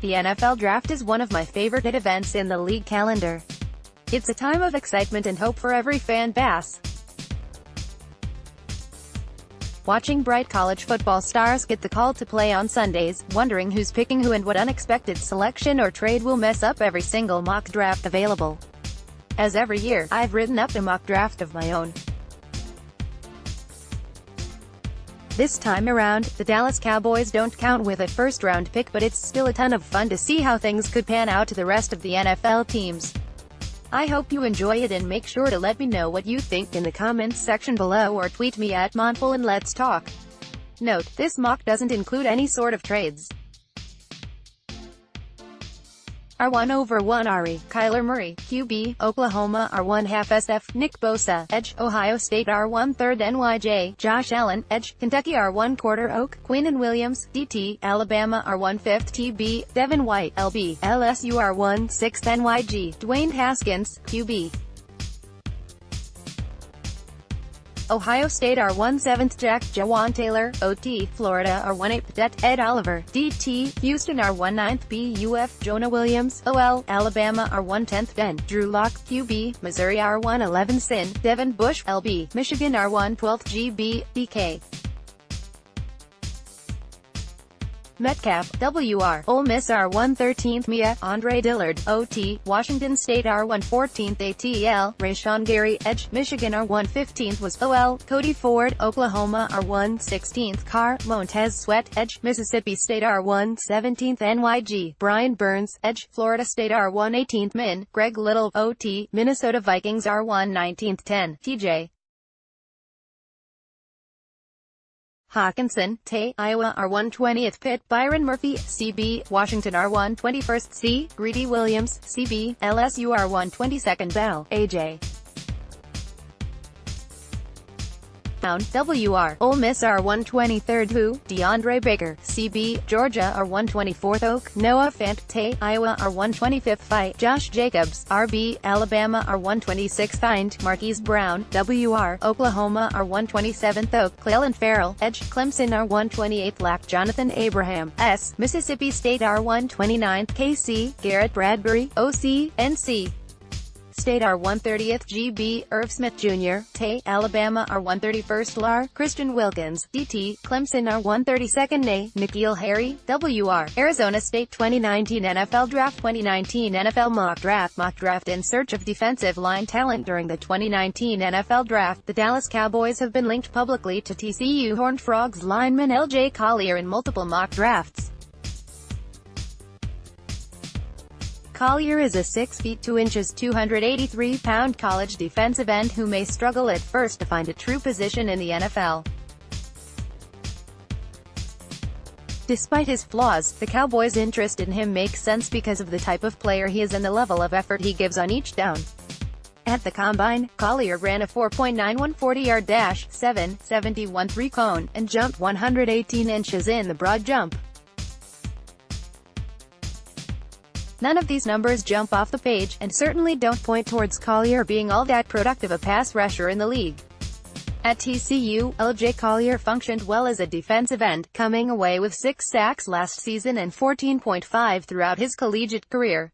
The NFL Draft is one of my favorite events in the league calendar. It's a time of excitement and hope for every fan base. Watching bright college football stars get the call to play on Sundays, wondering who's picking who and what unexpected selection or trade will mess up every single mock draft available. As every year, I've written up a mock draft of my own. This time around, the Dallas Cowboys don't count with a first-round pick, but it's still a ton of fun to see how things could pan out to the rest of the NFL teams. I hope you enjoy it and make sure to let me know what you think in the comments section below or tweet me at Monful and let's talk. Note, this mock doesn't include any sort of trades. R1 over 1 Ari, Kyler Murray, QB, Oklahoma R1 half SF, Nick Bosa, Edge, Ohio State R1 third NYJ, Josh Allen, Edge, Kentucky R1 quarter Oak, Quinnen Williams, DT, Alabama R1 fifth TB, Devin White, LB, LSU R1 sixth NYG, Dwayne Haskins, QB. Ohio State R1 7th Jack, Jawan Taylor, OT, Florida R1 8th Det, Ed Oliver, DT, Houston R1 9th BUF, Jonah Williams, OL, Alabama R1 10th Den, Drew Lock, QB, Missouri R1 11 Sin, Devin Bush, LB, Michigan R1 12th GB, DK. Metcalf, WR, Ole Miss R1 13th Mia, Andre Dillard, OT, Washington State R1 14th ATL, Rashawn Gary, Edge, Michigan R1 15th was OL, Cody Ford, Oklahoma R1 16th Carr, Montez Sweat, Edge, Mississippi State R1 17th NYG, Brian Burns, Edge, Florida State R1 18th Min, Greg Little, OT, Minnesota Vikings R1 19th 10, TJ. Hawkinson, Tay, Iowa R1 20th Pitt, Byron Murphy, CB, Washington R1 21st C, Greedy Williams, CB, LSU R1 22nd Bell, AJ. WR, Ole Miss R1 23rd Who, DeAndre Baker, CB, Georgia R1 24th Oak, Noah Fant, Tay, Iowa R1 25th Fight, Josh Jacobs, RB, Alabama R1 26th Find, Marquise Brown, WR, Oklahoma R1 27th Oak, Clelin Ferrell, Edge, Clemson R1 28th Lack, Jonathan Abraham, S, Mississippi State R1 29th KC, Garrett Bradbury, OC, NC. State R1 30th GB, Irv Smith Jr., Tay, Alabama R1 31st Lar, Christian Wilkins, DT, Clemson R1 32nd A, N'Keal Harry, WR, Arizona State 2019 NFL Draft 2019 NFL Mock Draft in search of defensive line talent during the 2019 NFL Draft. The Dallas Cowboys have been linked publicly to TCU Horned Frogs lineman L.J. Collier in multiple mock drafts. Collier is a 6 feet 2 inches 283-pound college defensive end who may struggle at first to find a true position in the NFL. Despite his flaws, the Cowboys' interest in him makes sense because of the type of player he is and the level of effort he gives on each down. At the Combine, Collier ran a 4.91 40-yard dash, 7.71 three-cone, and jumped 118 inches in the broad jump. None of these numbers jump off the page, and certainly don't point towards Collier being all that productive a pass rusher in the league. At TCU, L.J. Collier functioned well as a defensive end, coming away with 6 sacks last season and 14.5 throughout his collegiate career.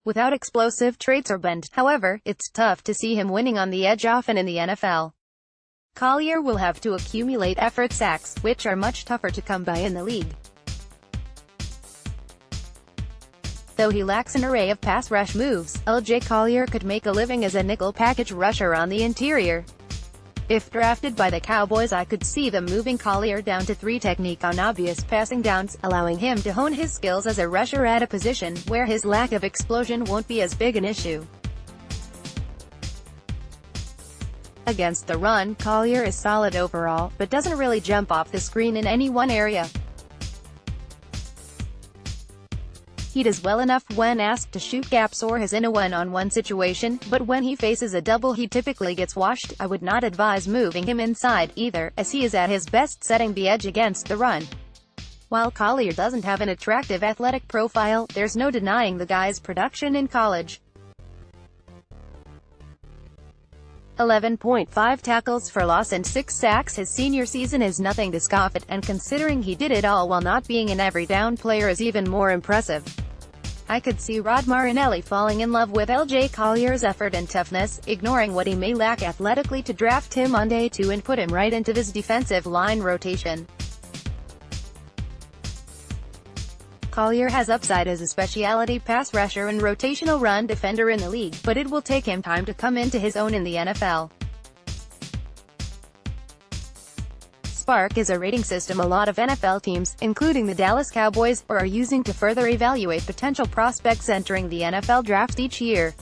Without explosive traits or bend, however, it's tough to see him winning on the edge often in the NFL. Collier will have to accumulate effort sacks, which are much tougher to come by in the league. Though he lacks an array of pass rush moves, L.J. Collier could make a living as a nickel package rusher on the interior. If drafted by the Cowboys, I could see them moving Collier down to 3 technique on obvious passing downs, allowing him to hone his skills as a rusher at a position where his lack of explosion won't be as big an issue. Against the run, Collier is solid overall, but doesn't really jump off the screen in any one area. He does well enough when asked to shoot gaps or is in a one-on-one situation, but when he faces a double he typically gets washed. I would not advise moving him inside, either, as he is at his best setting the edge against the run. While Collier doesn't have an attractive athletic profile, there's no denying the guy's production in college. 11.5 tackles for loss and 6 sacks his senior season is nothing to scoff at, and considering he did it all while not being an every-down player is even more impressive. I could see Rod Marinelli falling in love with LJ Collier's effort and toughness, ignoring what he may lack athletically to draft him on day 2 and put him right into this defensive line rotation. Collier has upside as a specialty pass rusher and rotational run defender in the league, but it will take him time to come into his own in the NFL. Spark is a rating system a lot of NFL teams, including the Dallas Cowboys, are using to further evaluate potential prospects entering the NFL draft each year.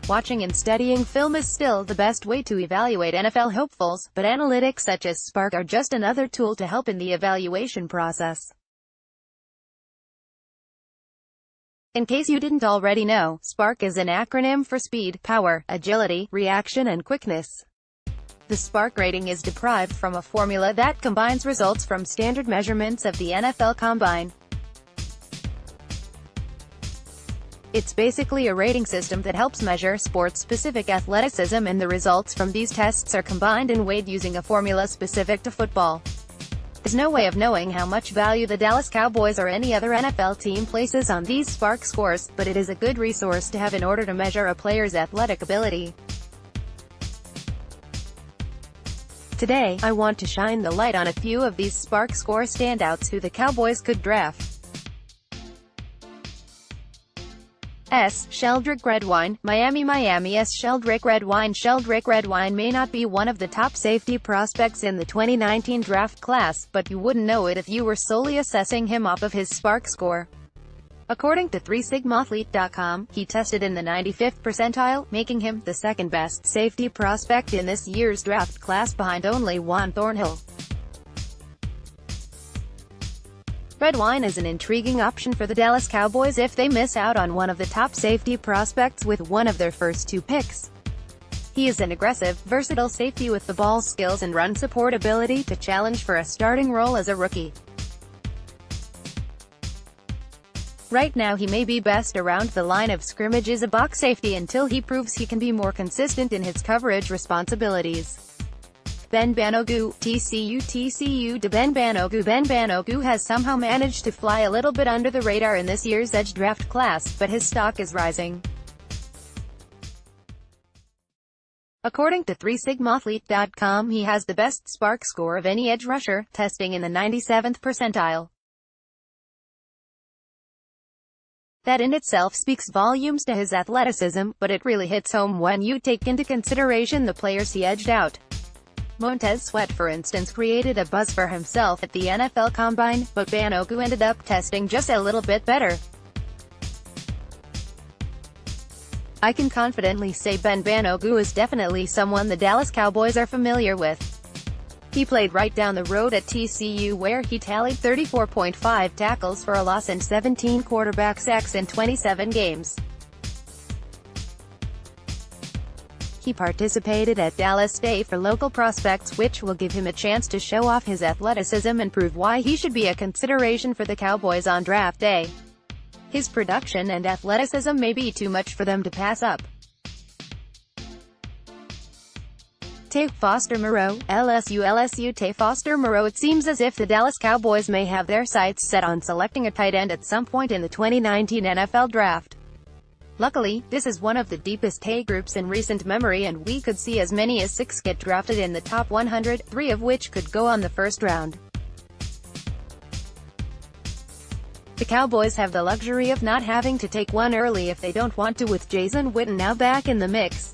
Watching and studying film is still the best way to evaluate NFL hopefuls, but analytics such as Spark are just another tool to help in the evaluation process. In case you didn't already know, SPARK is an acronym for speed, power, agility, reaction and quickness. The SPARK rating is derived from a formula that combines results from standard measurements of the NFL Combine. It's basically a rating system that helps measure sport-specific athleticism, and the results from these tests are combined and weighed using a formula specific to football. There's no way of knowing how much value the Dallas Cowboys or any other NFL team places on these SPARK scores, but it is a good resource to have in order to measure a player's athletic ability. Today, I want to shine the light on a few of these SPARK score standouts who the Cowboys could draft. Sheldrick Redwine, Miami. Sheldrick Redwine may not be one of the top safety prospects in the 2019 draft class, but you wouldn't know it if you were solely assessing him off of his SPARK score. According to 3sigmathlete.com, he tested in the 95th percentile, making him the second best safety prospect in this year's draft class behind only Juan Thornhill. Redwine is an intriguing option for the Dallas Cowboys if they miss out on one of the top safety prospects with one of their first 2 picks. He is an aggressive, versatile safety with the ball skills and run support ability to challenge for a starting role as a rookie. Right now he may be best around the line of scrimmage as a box safety until he proves he can be more consistent in his coverage responsibilities. Ben Banogu, TCU to Ben Banogu has somehow managed to fly a little bit under the radar in this year's edge draft class, but his stock is rising. According to 3sigmathlete.com, he has the best SPARK score of any edge rusher, testing in the 97th percentile. That in itself speaks volumes to his athleticism, but it really hits home when you take into consideration the players he edged out. Montez Sweat, for instance, created a buzz for himself at the NFL Combine, but Banogu ended up testing just a little bit better. I can confidently say Ben Banogu is definitely someone the Dallas Cowboys are familiar with. He played right down the road at TCU, where he tallied 34.5 tackles for a loss and 17 quarterback sacks in 27 games. He participated at Dallas Day for local prospects, which will give him a chance to show off his athleticism and prove why he should be a consideration for the Cowboys on draft day. His production and athleticism may be too much for them to pass up. Tay Foster Moreau, LSU Tay Foster Moreau. It seems as if the Dallas Cowboys may have their sights set on selecting a tight end at some point in the 2019 NFL Draft. Luckily, this is one of the deepest Tay groups in recent memory, and we could see as many as 6 get drafted in the top 100, 3 of which could go on the first round. The Cowboys have the luxury of not having to take one early if they don't want to, with Jason Witten now back in the mix.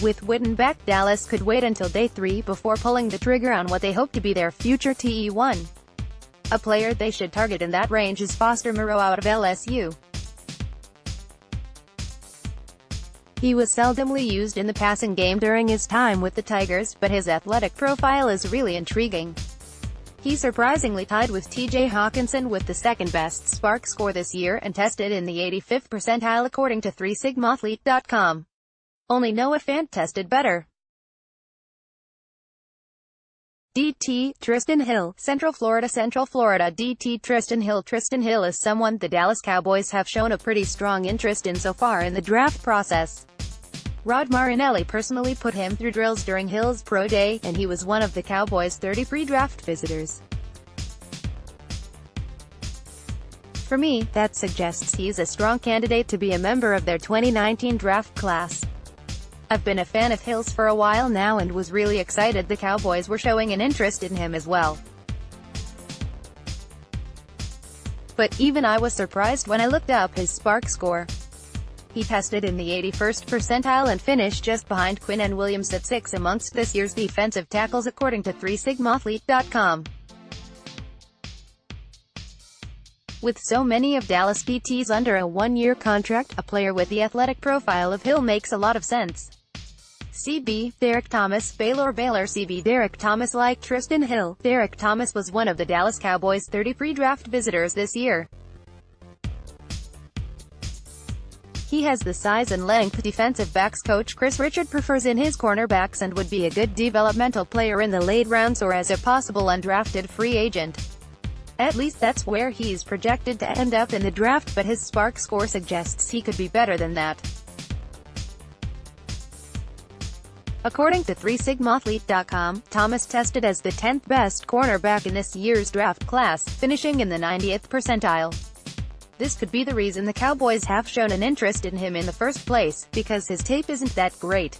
With Witten back, Dallas could wait until day 3 before pulling the trigger on what they hope to be their future TE1. A player they should target in that range is Foster Moreau out of LSU. He was seldomly used in the passing game during his time with the Tigers, but his athletic profile is really intriguing. He surprisingly tied with TJ Hawkinson with the second-best SPARK score this year, and tested in the 85th percentile according to 3sigmathlete.com. Only Noah Fant tested better. DT, Tristan Hill, Central Florida, DT, Tristan Hill. Tristan Hill is someone the Dallas Cowboys have shown a pretty strong interest in so far in the draft process. Rod Marinelli personally put him through drills during Hill's pro day, and he was one of the Cowboys' 30 pre-draft visitors. For me, that suggests he's a strong candidate to be a member of their 2019 draft class. I've been a fan of Hill's for a while now and was really excited the Cowboys were showing an interest in him as well. But even I was surprised when I looked up his SPARQ score. He tested in the 81st percentile and finished just behind Quinnen Williams at 6 amongst this year's defensive tackles according to 3sigmathlete.com. With so many of Dallas DTs under a one-year contract, a player with the athletic profile of Hill makes a lot of sense. CB, Derek Thomas, Baylor CB Derek Thomas. Like Tristan Hill, Derek Thomas was one of the Dallas Cowboys' 30 pre-draft visitors this year. He has the size and length defensive backs coach Chris Richard prefers in his cornerbacks and would be a good developmental player in the late rounds or as a possible undrafted free agent. At least that's where he's projected to end up in the draft, but his SPARQ score suggests he could be better than that. According to 3sigmathlete.com, Thomas tested as the 10th best cornerback in this year's draft class, finishing in the 90th percentile. This could be the reason the Cowboys have shown an interest in him in the first place, because his tape isn't that great.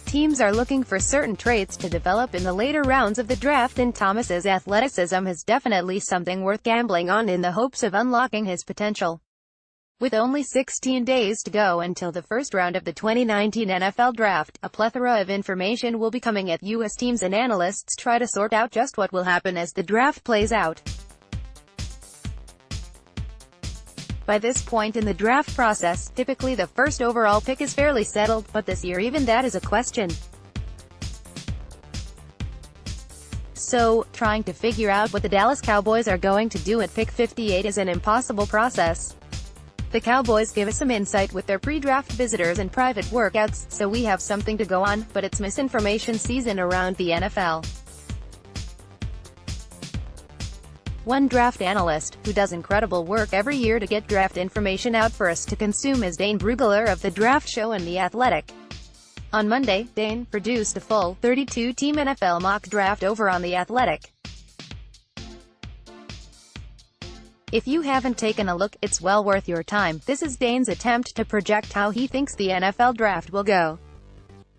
Teams are looking for certain traits to develop in the later rounds of the draft, and Thomas's athleticism is definitely something worth gambling on in the hopes of unlocking his potential. With only 16 days to go until the first round of the 2019 NFL Draft, a plethora of information will be coming at U.S. teams and analysts try to sort out just what will happen as the draft plays out. By this point in the draft process, typically the first overall pick is fairly settled, but this year even that is a question. So, trying to figure out what the Dallas Cowboys are going to do at pick 58 is an impossible process. The Cowboys give us some insight with their pre-draft visitors and private workouts, so we have something to go on, but it's misinformation season around the NFL. One draft analyst, who does incredible work every year to get draft information out for us to consume, is Dane Brugler of The Draft Show and The Athletic. On Monday, Dane produced a full 32-team NFL mock draft over on The Athletic. If you haven't taken a look, it's well worth your time. This is Dane's attempt to project how he thinks the NFL draft will go.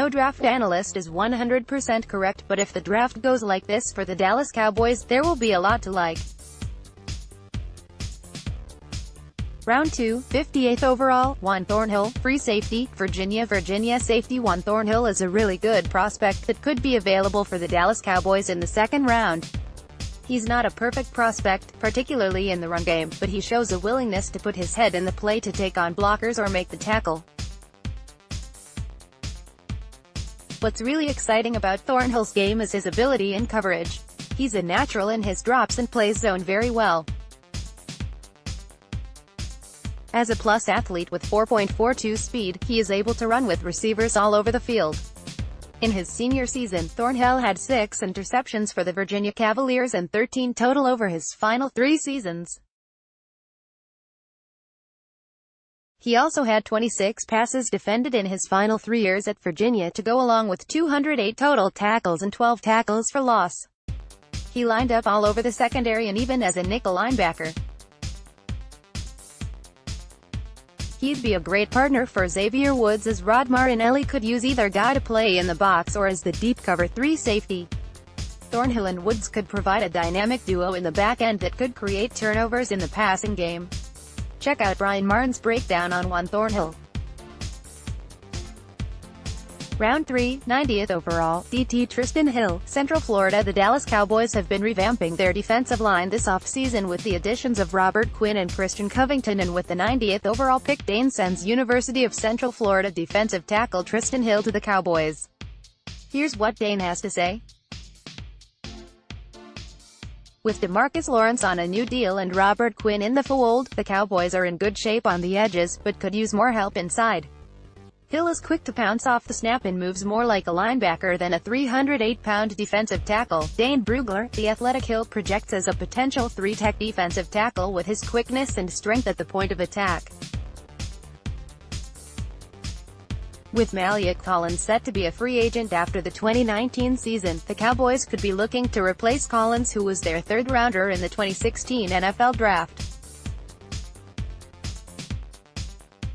No draft analyst is 100% correct, but if the draft goes like this for the Dallas Cowboys, there will be a lot to like. Round 2, 58th overall, Juan Thornhill, free safety, Virginia safety. Juan Thornhill is a really good prospect that could be available for the Dallas Cowboys in the second round. He's not a perfect prospect, particularly in the run game, but he shows a willingness to put his head in the play to take on blockers or make the tackle. What's really exciting about Thornhill's game is his ability in coverage. He's a natural in his drops and plays zone very well. As a plus athlete with 4.42 speed, he is able to run with receivers all over the field. In his senior season, Thornhill had 6 interceptions for the Virginia Cavaliers and 13 total over his final 3 seasons. He also had 26 passes defended in his final 3 years at Virginia to go along with 208 total tackles and 12 tackles for loss. He lined up all over the secondary and even as a nickel linebacker. He'd be a great partner for Xavier Woods, as Rod Marinelli could use either guy to play in the box or as the deep cover 3 safety. Thornhill and Woods could provide a dynamic duo in the back end that could create turnovers in the passing game. Check out Brian Martin's breakdown on Juan Thornhill. Round 3, 90th overall, DT Tristan Hill, Central Florida. The Dallas Cowboys have been revamping their defensive line this offseason with the additions of Robert Quinn and Christian Covington, and with the 90th overall pick, Dane sends University of Central Florida defensive tackle Tristan Hill to the Cowboys. Here's what Dane has to say. With DeMarcus Lawrence on a new deal and Robert Quinn in the fold, the Cowboys are in good shape on the edges, but could use more help inside. Hill is quick to pounce off the snap and moves more like a linebacker than a 308-pound defensive tackle. Dane Brugler, the athletic Hill projects as a potential three-tech defensive tackle with his quickness and strength at the point of attack. With Maliek Collins set to be a free agent after the 2019 season, the Cowboys could be looking to replace Collins, who was their third-rounder in the 2016 NFL Draft.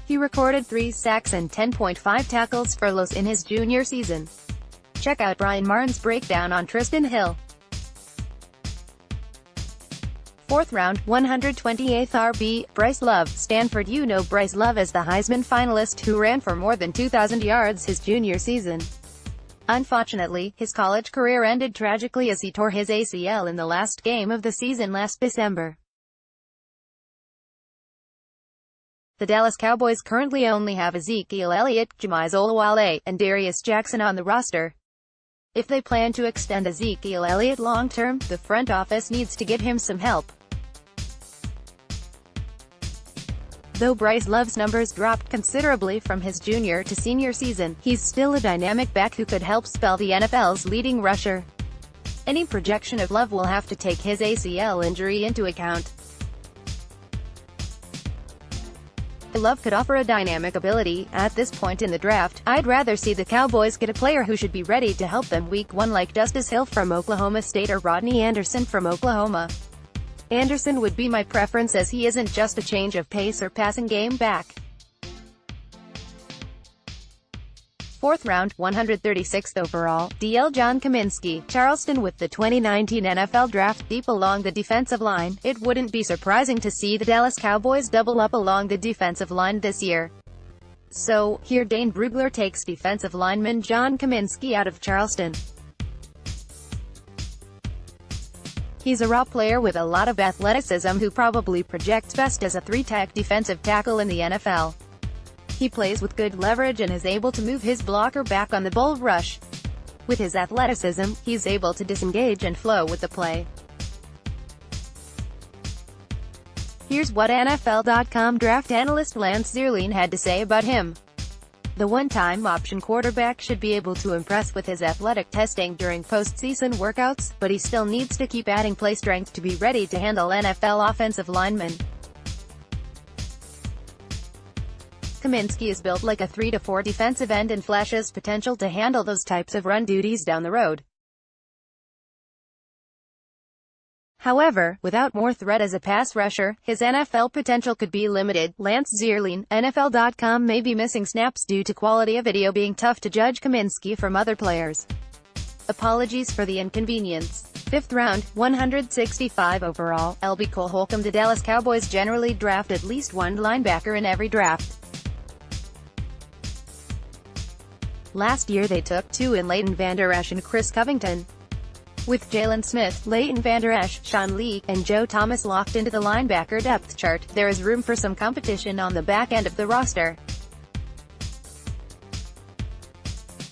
He recorded 3 sacks and 10.5 tackles for loss in his junior season. Check out Brian Martin's breakdown on Tristan Hill. 4th round, 128th RB, Bryce Love, Stanford. You know Bryce Love as the Heisman finalist who ran for more than 2,000 yards his junior season. Unfortunately, his college career ended tragically as he tore his ACL in the last game of the season last December. The Dallas Cowboys currently only have Ezekiel Elliott, Jamize Olawale, and Darius Jackson on the roster. If they plan to extend Ezekiel Elliott long-term, the front office needs to get him some help. Though Bryce Love's numbers dropped considerably from his junior to senior season, he's still a dynamic back who could help spell the NFL's leading rusher. Any projection of Love will have to take his ACL injury into account. Love could offer a dynamic ability. At this point in the draft, I'd rather see the Cowboys get a player who should be ready to help them week 1 like Justice Hill from Oklahoma State or Rodney Anderson from Oklahoma. Anderson would be my preference as he isn't just a change of pace or passing game back. 4th round, 136th overall, DL John Kaminsky, Charleston. With the 2019 NFL Draft deep along the defensive line, it wouldn't be surprising to see the Dallas Cowboys double up along the defensive line this year. So, here Dane Brugler takes defensive lineman John Kaminsky out of Charleston. He's a raw player with a lot of athleticism who probably projects best as a three-tech defensive tackle in the NFL. He plays with good leverage and is able to move his blocker back on the bull rush. With his athleticism, he's able to disengage and flow with the play. Here's what NFL.com draft analyst Lance Zierlein had to say about him. The one-time option quarterback should be able to impress with his athletic testing during postseason workouts, but he still needs to keep adding play strength to be ready to handle NFL offensive linemen. Kaminsky is built like a 3-4 defensive end and flashes potential to handle those types of run duties down the road. However, without more threat as a pass rusher, his NFL potential could be limited. Lance Zierlein, NFL.com may be missing snaps due to quality of video being tough to judge Kaminsky from other players. Apologies for the inconvenience. 5th round, 165 overall, LB Cole Holcomb. The Dallas Cowboys generally draft at least one linebacker in every draft. Last year they took 2 in Leighton Vander Esch and Chris Covington. With Jalen Smith, Leighton Vander Esch, Sean Lee, and Joe Thomas locked into the linebacker depth chart, there is room for some competition on the back end of the roster.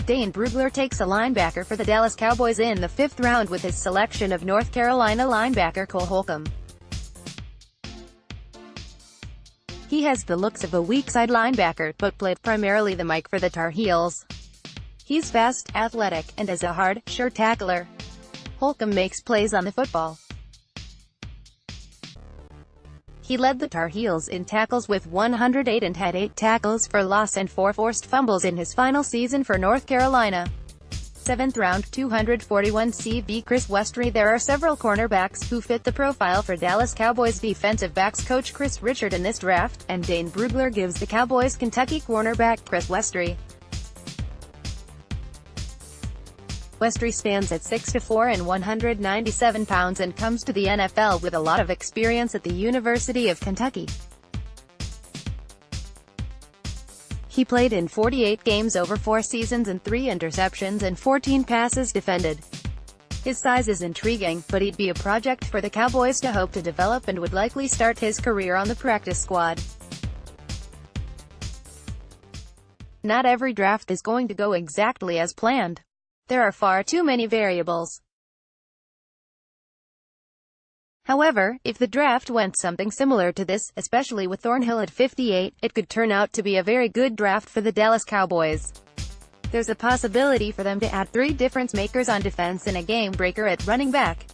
Dane Brugler takes a linebacker for the Dallas Cowboys in the 5th round with his selection of North Carolina linebacker Cole Holcomb. He has the looks of a weak side linebacker, but played primarily the mic for the Tar Heels. He's fast, athletic, and is a hard, sure tackler. Holcomb makes plays on the football. He led the Tar Heels in tackles with 108 and had 8 tackles for loss and 4 forced fumbles in his final season for North Carolina. 7th round, 241 CB Chris Westry. There are several cornerbacks who fit the profile for Dallas Cowboys defensive backs coach Chris Richard in this draft, and Dane Brugler gives the Cowboys Kentucky cornerback Chris Westry. Westry stands at 6'4" and 197 pounds and comes to the NFL with a lot of experience at the University of Kentucky. He played in 48 games over 4 seasons and 3 interceptions and 14 passes defended. His size is intriguing, but he'd be a project for the Cowboys to hope to develop and would likely start his career on the practice squad. Not every draft is going to go exactly as planned. There are far too many variables. However, if the draft went something similar to this, especially with Thornhill at 58, it could turn out to be a very good draft for the Dallas Cowboys. There's a possibility for them to add 3 difference makers on defense and a game breaker at running back.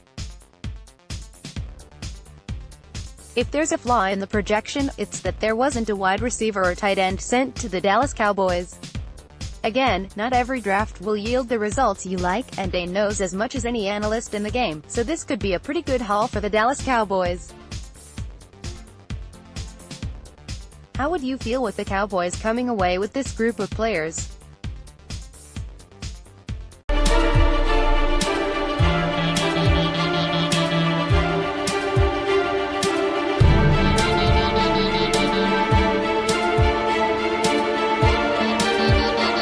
If there's a flaw in the projection, it's that there wasn't a wide receiver or tight end sent to the Dallas Cowboys. Again, not every draft will yield the results you like, and Dane knows as much as any analyst in the game, so this could be a pretty good haul for the Dallas Cowboys. How would you feel with the Cowboys coming away with this group of players?